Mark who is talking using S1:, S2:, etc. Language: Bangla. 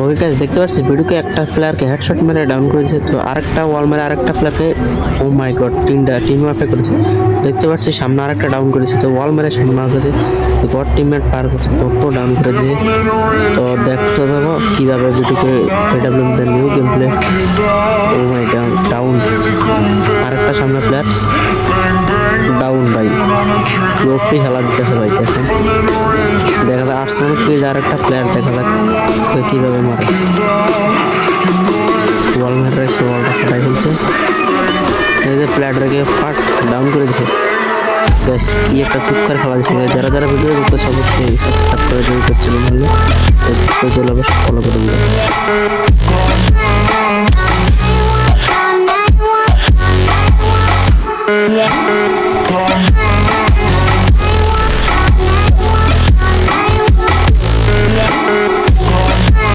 S1: ওকে গাইস দেখতে পাচ্ছি ভিডিওকে একটা প্লেয়ারকে হেডশট মেরে ডাউন করেছে, তো আরেকটা ওয়াল মেরে আরেকটা প্লেয়ারকে ও মাই গড টিম ওয়াপে করেছে। দেখতে পাচ্ছি সামনে আরেকটা ডাউন করেছে, তো ওয়াল মেরে সামনে করেছে, গড টিমমেট পার করছে, ওকেও ডাউন করে দিয়েছে। তো দেখতে দেবো কীভাবে ভিডিওকে A W the new game play. Oh my down আরেকটা সামনে প্লেয়ার ডাউন ভাই, লোকটি খেলা দিতেছে ভাই। দেখেন দেখা যায় আর্টসম্যান কুইজ আর একটা প্লেয়ার দেখা যাক কীভাবে মারে। ওয়াল মেরে রেখেছে, ওয়ালটা ফাটাই ফেলছে, এই যে প্লেয়ারটাকে ফাট ডাউন করে দিচ্ছে। ব্যাস কি একটা টুক্কার খেলা দিচ্ছে। যারা যারা ভিডিও দেখতে সবচেয়ে সাবস্ক্রাইব করে দিয়ে করছিলেন, ভালো চলে ফলো করে দিন।